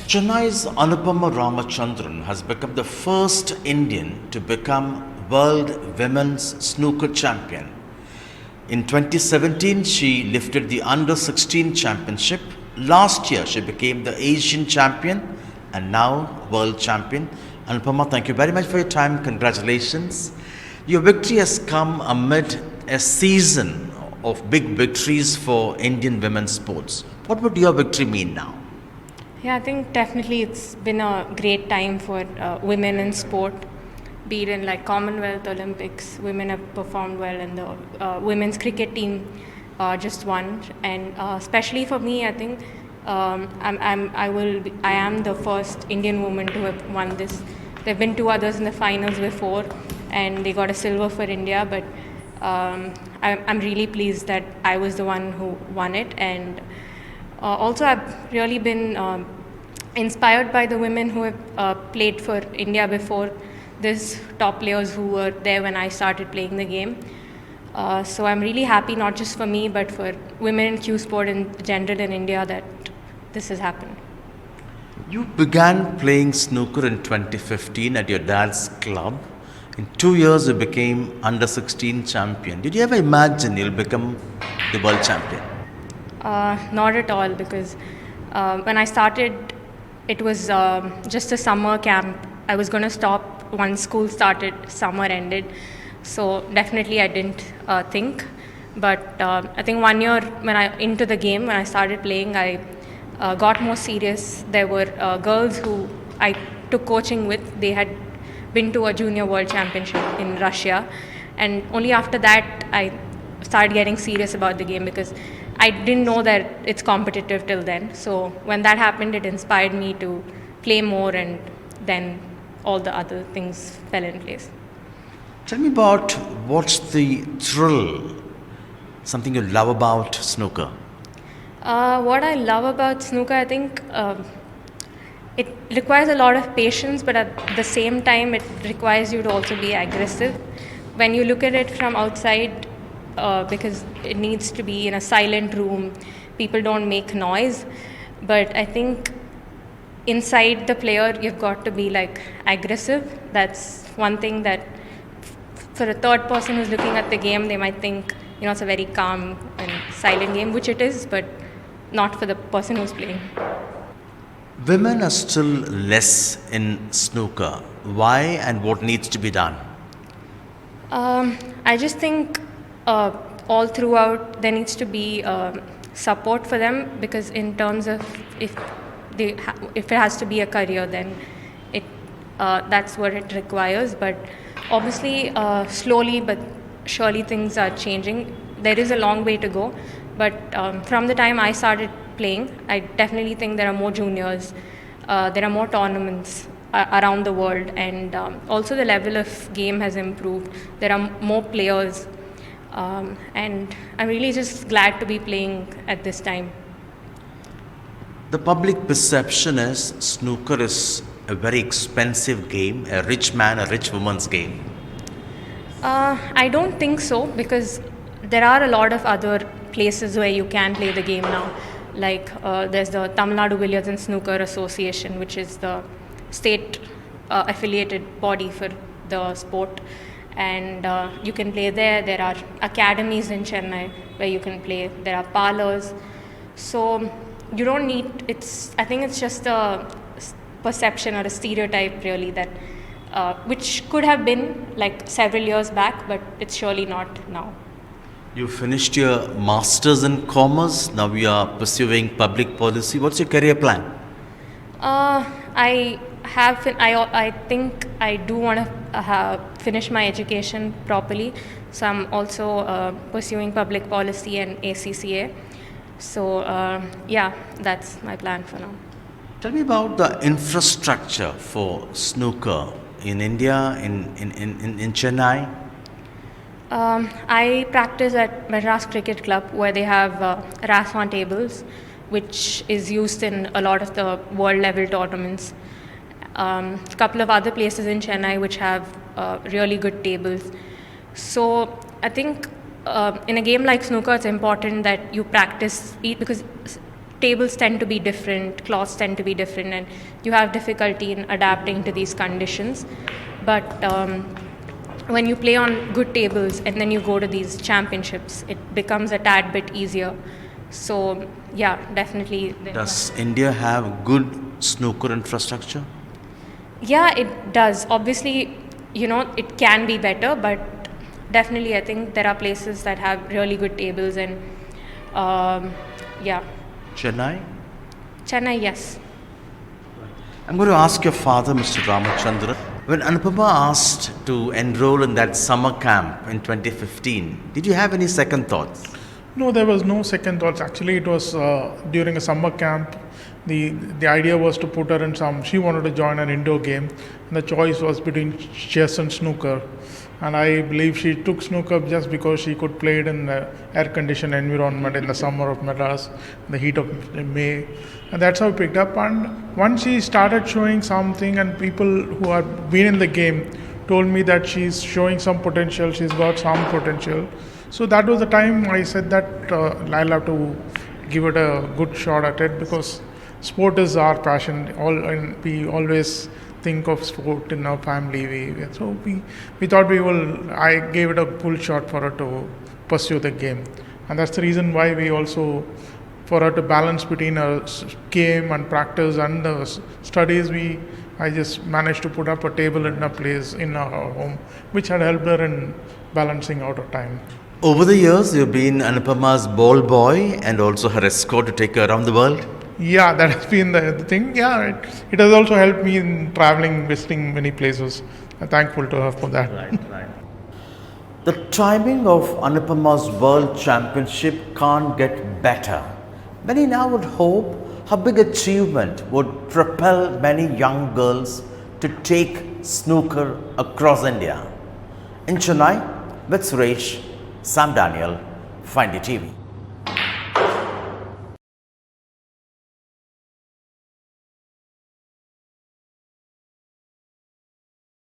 Chennai's Anupama Ramachandran has become the first Indian to become World Women's Snooker Champion. In 2017, she lifted the Under 16 Championship. Last year, she became the Asian Champion and now World Champion. Anupama, thank you very much for your time. Congratulations. Your victory has come amid a season of big victories for Indian women's sports. What would your victory mean now? Yeah, I think definitely it's been a great time for women in sport, be it in like Commonwealth, Olympics. Women have performed well, and the women's cricket team just won. And especially for me, I think I am the first Indian woman to have won this. There've been two others in the finals before, and they got a silver for India. But I'm really pleased that I was the one who won it. And also, I've really been inspired by the women who have played for India before. There's top players who were there when I started playing the game. So I'm really happy, not just for me, but for women in cue sport in general in India, that this has happened. You began playing snooker in 2015 at your dad's club. In 2 years, you became under 16 champion. Did you ever imagine you'll become the world champion? Not at all, because when I started, it was just a summer camp. I was going to stop once school started, summer ended. So definitely I didn't think. But I think 1 year when into the game, when I started playing, I got more serious. There were girls who I took coaching with. They had been to a junior world championship in Russia. And only after that, I started getting serious about the game, because I didn't know that it's competitive till then. So when that happened, it inspired me to play more, and then all the other things fell in place. Tell me about what's the thrill, something you love about snooker? What I love about snooker, I think it requires a lot of patience, but at the same time, it requires you to also be aggressive. When you look at it from outside, because it needs to be in a silent room, people don't make noise. But I think inside the player, you've got to be like aggressive. That's one thing that for a third person who's looking at the game, they might think, it's a very calm and silent game, which it is, but not for the person who's playing. Women are still less in snooker. Why and what needs to be done? I just think all throughout there needs to be support for them, because in terms of if it has to be a career, then that's what it requires. But obviously, slowly but surely things are changing. There is a long way to go, but from the time I started playing, I definitely think there are more juniors, there are more tournaments around the world, and also the level of game has improved. There are more players, and I'm really just glad to be playing at this time. The public perception is snooker is a very expensive game, a rich man, a rich woman's game. I don't think so, because there are a lot of other places where you can play the game now. Like there's the Tamil Nadu Billiards and Snooker Association, which is the state affiliated body for the sport, and you can play there. There are academies in Chennai where you can play. There are parlors, so you don't need. I think it's just a perception or a stereotype, really, that which could have been like several years back, but it's surely not now. You finished your masters in commerce. Now you are pursuing public policy. What's your career plan? I think I do want to finish my education properly. So I'm also pursuing public policy and ACCA. So that's my plan for now. Tell me about the infrastructure for snooker in India, in Chennai. I practice at Madras Cricket Club, where they have Raswan tables, which is used in a lot of the world level tournaments. A couple of other places in Chennai which have really good tables. So I think in a game like snooker, it's important that you practice, because tables tend to be different, cloths tend to be different, and you have difficulty in adapting to these conditions. But when you play on good tables and then you go to these championships, it becomes a tad bit easier. So, yeah, definitely. Does India have good snooker infrastructure? Yeah, it does. Obviously, it can be better, but definitely I think there are places that have really good tables, and yeah. Chennai? Chennai, yes. I'm going to ask your father, Mr. Ramachandran. When Anupama asked to enroll in that summer camp in 2015, did you have any second thoughts? No, there was no second thoughts. Actually, it was during a summer camp. The idea was to put her in she wanted to join an indoor game. And the choice was between chess and snooker. And I believe she took snooker just because she could play it in the air-conditioned environment in the summer of Madras, the heat of May. And that's how I picked up. And once she started showing something, and people who have been in the game told me that she's showing some potential, she's got some potential. So that was the time I said that I'll have to give it a good shot at it, because sport is our passion. And we always think of sport in our family. So we thought I gave it a full shot for her to pursue the game. And that's the reason why we also, for her to balance between her game and practice and the studies, I just managed to put up a table in a place in our home, which had helped her in balancing out her time. Over the years, you've been Anupama's ball boy and also her escort to take her around the world? Yeah, that has been the thing. Yeah, it has also helped me in traveling, visiting many places. I'm thankful to her for that. Right. The timing of Anupama's World Championship can't get better. Many now would hope her big achievement would propel many young girls to take snooker across India. In Chennai, with Suresh, Sam Daniel, NDTV.